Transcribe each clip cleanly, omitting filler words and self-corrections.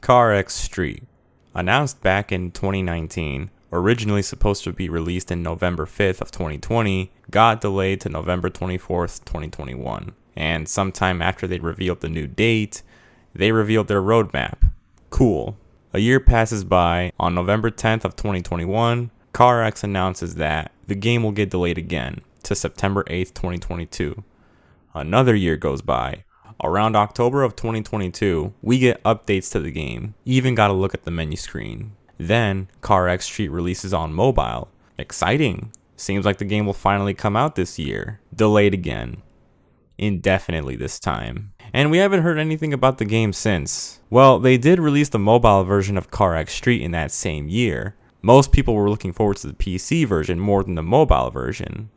CarX Street, announced back in 2019, originally supposed to be released in November 5th of 2020, got delayed to November 24th, 2021. And sometime after they revealed the new date, they revealed their roadmap. Cool. A year passes by. On November 10th of 2021, CarX announces that the game will get delayed again to September 8th, 2022. Another year goes by. Around October of 2022, we get updates to the game. Even got a look at the menu screen. Then, CarX Street releases on mobile. Exciting. Seems like the game will finally come out this year. Delayed again. Indefinitely this time. And we haven't heard anything about the game since. Well, they did release the mobile version of CarX Street in that same year. Most people were looking forward to the PC version more than the mobile version.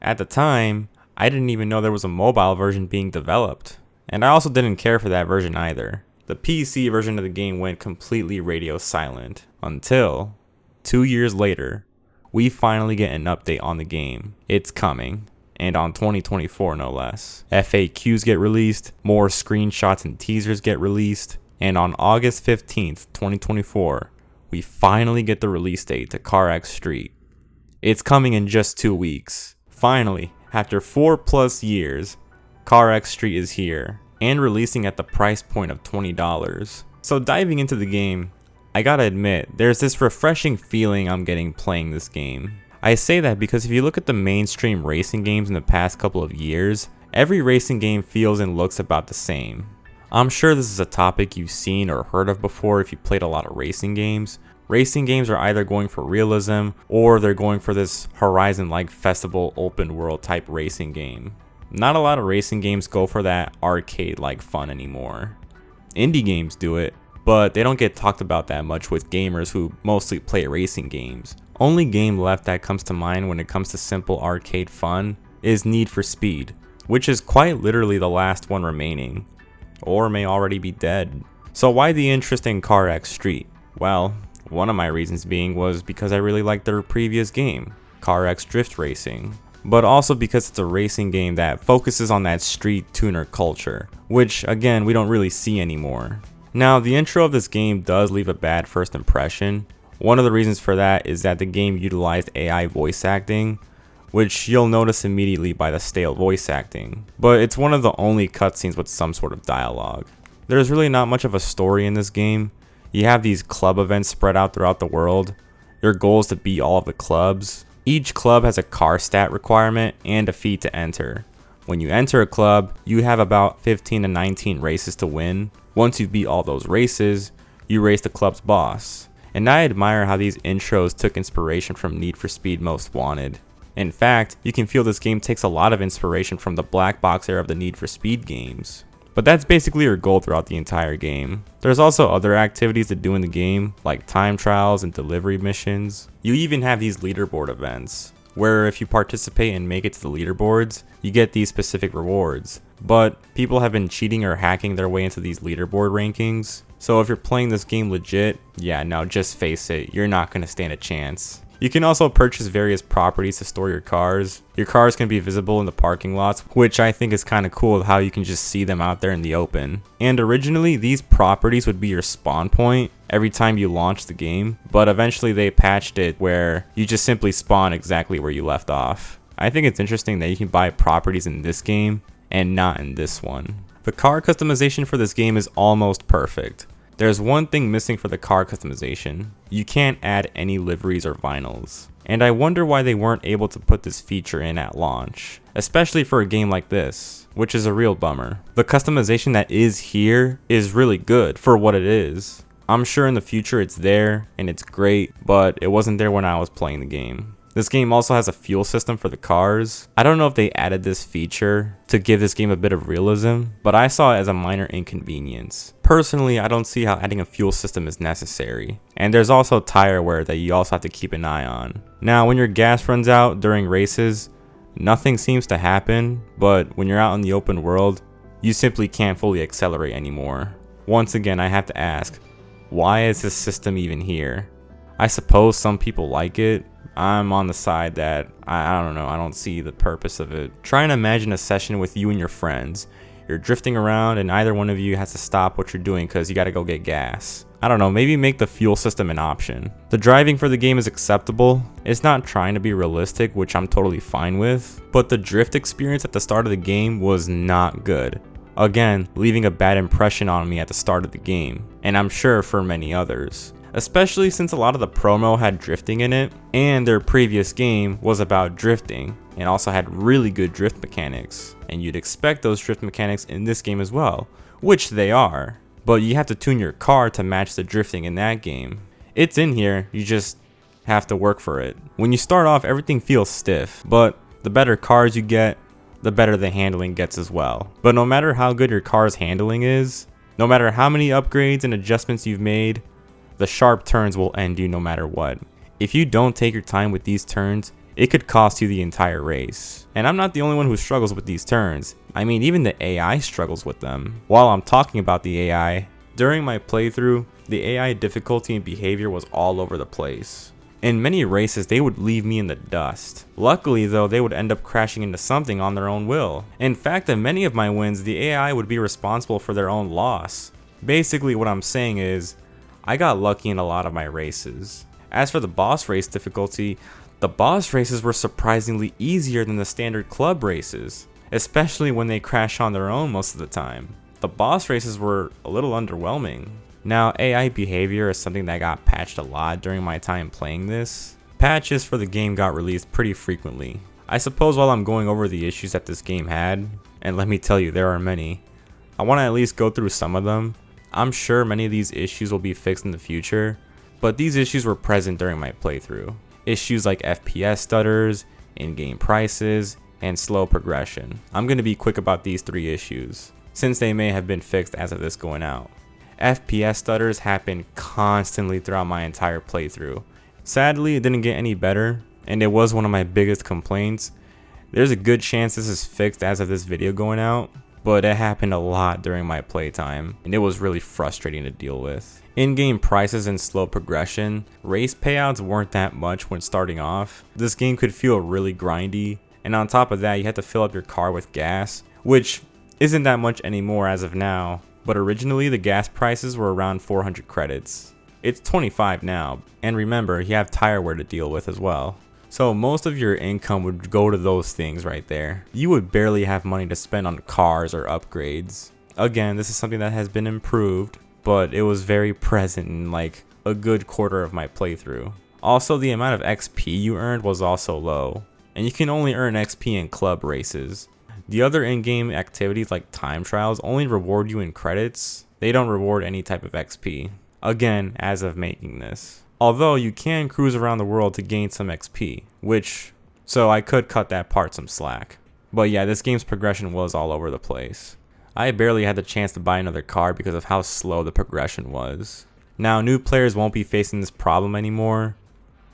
At the time, I didn't even know there was a mobile version being developed. And I also didn't care for that version either. The PC version of the game went completely radio silent until 2 years later, we finally get an update on the game. It's coming, and on 2024 no less. FAQs get released, more screenshots and teasers get released, and on August 15th, 2024, we finally get the release date to CarX Street. It's coming in just 2 weeks. Finally, after 4+ years, CarX Street is here, and releasing at the price point of $20. So diving into the game, I gotta admit, there's this refreshing feeling I'm getting playing this game. I say that because if you look at the mainstream racing games in the past couple of years, every racing game feels and looks about the same. I'm sure this is a topic you've seen or heard of before if you played a lot of racing games. Racing games are either going for realism, or they're going for this Horizon-like festival open world type racing game. Not a lot of racing games go for that arcade-like fun anymore. Indie games do it, but they don't get talked about that much with gamers who mostly play racing games. Only game left that comes to mind when it comes to simple arcade fun is Need for Speed, which is quite literally the last one remaining, or may already be dead. So why the interest in CarX Street? Well, one of my reasons being was because I really liked their previous game, CarX Drift Racing. But also because it's a racing game that focuses on that street tuner culture, which again we don't really see anymore. Now the intro of this game does leave a bad first impression. One of the reasons for that is that the game utilized AI voice acting, which you'll notice immediately by the stale voice acting. But it's one of the only cutscenes with some sort of dialogue. There's really not much of a story in this game. You have these club events spread out throughout the world. Your goal is to beat all of the clubs. Each club has a car stat requirement and a fee to enter. When you enter a club, you have about 15 to 19 races to win. Once you beat all those races, you race the club's boss. And I admire how these intros took inspiration from Need for Speed Most Wanted. In fact, you can feel this game takes a lot of inspiration from the black box era of the Need for Speed games. But that's basically your goal throughout the entire game. There's also other activities to do in the game, like time trials and delivery missions. You even have these leaderboard events, where if you participate and make it to the leaderboards, you get these specific rewards. But people have been cheating or hacking their way into these leaderboard rankings. So if you're playing this game legit, yeah, no, just face it, you're not gonna stand a chance. You can also purchase various properties to store your cars. Your cars can be visible in the parking lots, which I think is kind of cool how you can just see them out there in the open. And originally, these properties would be your spawn point every time you launch the game, but eventually they patched it where you just simply spawn exactly where you left off. I think it's interesting that you can buy properties in this game and not in this one. The car customization for this game is almost perfect. There's one thing missing for the car customization. You can't add any liveries or vinyls. And I wonder why they weren't able to put this feature in at launch, especially for a game like this, which is a real bummer. The customization that is here is really good for what it is. I'm sure in the future it's there and it's great, but it wasn't there when I was playing the game. This game also has a fuel system for the cars. I don't know if they added this feature to give this game a bit of realism, but I saw it as a minor inconvenience. Personally, I don't see how adding a fuel system is necessary. And there's also tire wear that you also have to keep an eye on. Now, when your gas runs out during races, nothing seems to happen, but when you're out in the open world, you simply can't fully accelerate anymore. Once again, I have to ask, why is this system even here? I suppose some people like it. I'm on the side that I don't know, I don't see the purpose of it. Try and imagine a session with you and your friends. you're drifting around and either one of you has to stop what you're doing because you gotta go get gas. I don't know, maybe make the fuel system an option. The driving for the game is acceptable. It's not trying to be realistic, which I'm totally fine with, but the drift experience at the start of the game was not good. Again, leaving a bad impression on me at the start of the game, and I'm sure for many others. Especially since a lot of the promo had drifting in it, and their previous game was about drifting, and also had really good drift mechanics. And you'd expect those drift mechanics in this game as well, which they are. But you have to tune your car to match the drifting in that game. It's in here, you just have to work for it. When you start off, everything feels stiff, but the better cars you get, the better the handling gets as well. But no matter how good your car's handling is, no matter how many upgrades and adjustments you've made, the sharp turns will end you no matter what. If you don't take your time with these turns, it could cost you the entire race. And I'm not the only one who struggles with these turns. I mean, even the AI struggles with them. While I'm talking about the AI, during my playthrough, the AI difficulty and behavior was all over the place. In many races, they would leave me in the dust. Luckily though, they would end up crashing into something on their own will. In fact, in many of my wins, the AI would be responsible for their own loss. Basically what I'm saying is, I got lucky in a lot of my races. As for the boss race difficulty, the boss races were surprisingly easier than the standard club races, especially when they crash on their own most of the time. The boss races were a little underwhelming. Now, AI behavior is something that got patched a lot during my time playing this. Patches for the game got released pretty frequently. I suppose while I'm going over the issues that this game had, and let me tell you, there are many, I want to at least go through some of them. I'm sure many of these issues will be fixed in the future, but these issues were present during my playthrough. Issues like FPS stutters, in-game prices, and slow progression. I'm going to be quick about these three issues, since they may have been fixed as of this going out. FPS stutters happen constantly throughout my entire playthrough. Sadly, it didn't get any better, and it was one of my biggest complaints. There's a good chance this is fixed as of this video going out, but it happened a lot during my playtime, and it was really frustrating to deal with. In-game prices and slow progression, race payouts weren't that much when starting off. This game could feel really grindy, and on top of that you had to fill up your car with gas, which isn't that much anymore as of now, but originally the gas prices were around 400 credits. It's 25 now, and remember, you have tire wear to deal with as well. So most of your income would go to those things right there. You would barely have money to spend on cars or upgrades. Again, this is something that has been improved, but it was very present in like a good quarter of my playthrough. Also, the amount of XP you earned was also low, and you can only earn XP in club races. The other in-game activities like time trials only reward you in credits. They don't reward any type of XP. Again, as of making this. Although you can cruise around the world to gain some XP, so I could cut that part some slack. But yeah, this game's progression was all over the place. I barely had the chance to buy another car because of how slow the progression was. Now, new players won't be facing this problem anymore.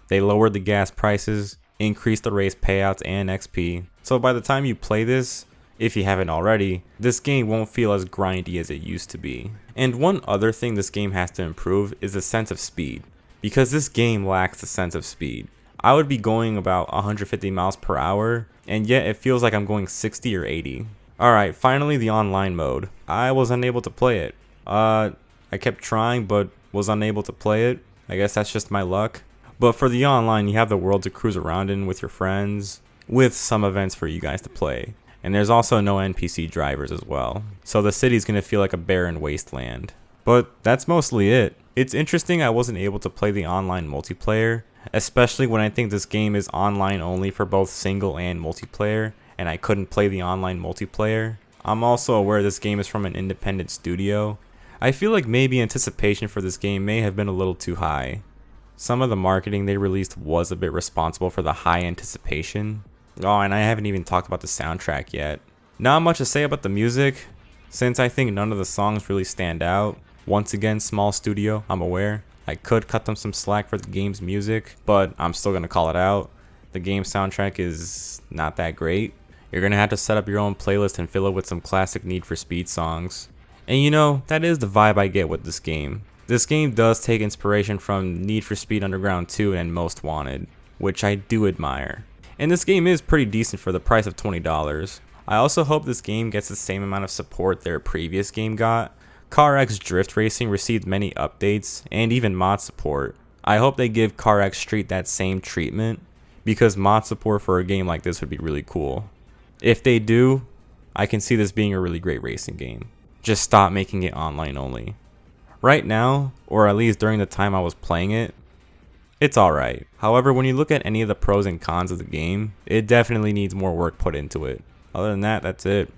They lowered the gas prices, increased the race payouts and XP. So by the time you play this, if you haven't already, this game won't feel as grindy as it used to be. And one other thing this game has to improve is the sense of speed, because this game lacks the sense of speed. I would be going about 150 miles per hour, and yet it feels like I'm going 60 or 80. Alright, finally the online mode. I was unable to play it. I kept trying but was unable to play it. I guess that's just my luck. But for the online, you have the world to cruise around in with your friends, with some events for you guys to play. And there's also no NPC drivers as well. So the city's gonna feel like a barren wasteland. But that's mostly it. It's interesting I wasn't able to play the online multiplayer, especially when I think this game is online only for both single and multiplayer, and I couldn't play the online multiplayer. I'm also aware this game is from an independent studio. I feel like maybe anticipation for this game may have been a little too high. Some of the marketing they released was a bit responsible for the high anticipation. Oh, and I haven't even talked about the soundtrack yet. Not much to say about the music, since I think none of the songs really stand out. Once again, small studio, I'm aware. I could cut them some slack for the game's music, but I'm still gonna call it out. The game soundtrack is not that great. You're gonna have to set up your own playlist and fill it with some classic Need for Speed songs. And you know, that is the vibe I get with this game. This game does take inspiration from Need for Speed Underground 2 and Most Wanted, which I do admire. And this game is pretty decent for the price of $20. I also hope this game gets the same amount of support their previous game got. CarX Drift Racing received many updates and even mod support. I hope they give CarX Street that same treatment, because mod support for a game like this would be really cool. If they do, I can see this being a really great racing game. Just stop making it online only. Right now, or at least during the time I was playing it, it's alright. However, when you look at any of the pros and cons of the game, it definitely needs more work put into it. Other than that, that's it.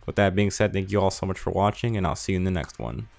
With that being said, thank you all so much for watching, and I'll see you in the next one.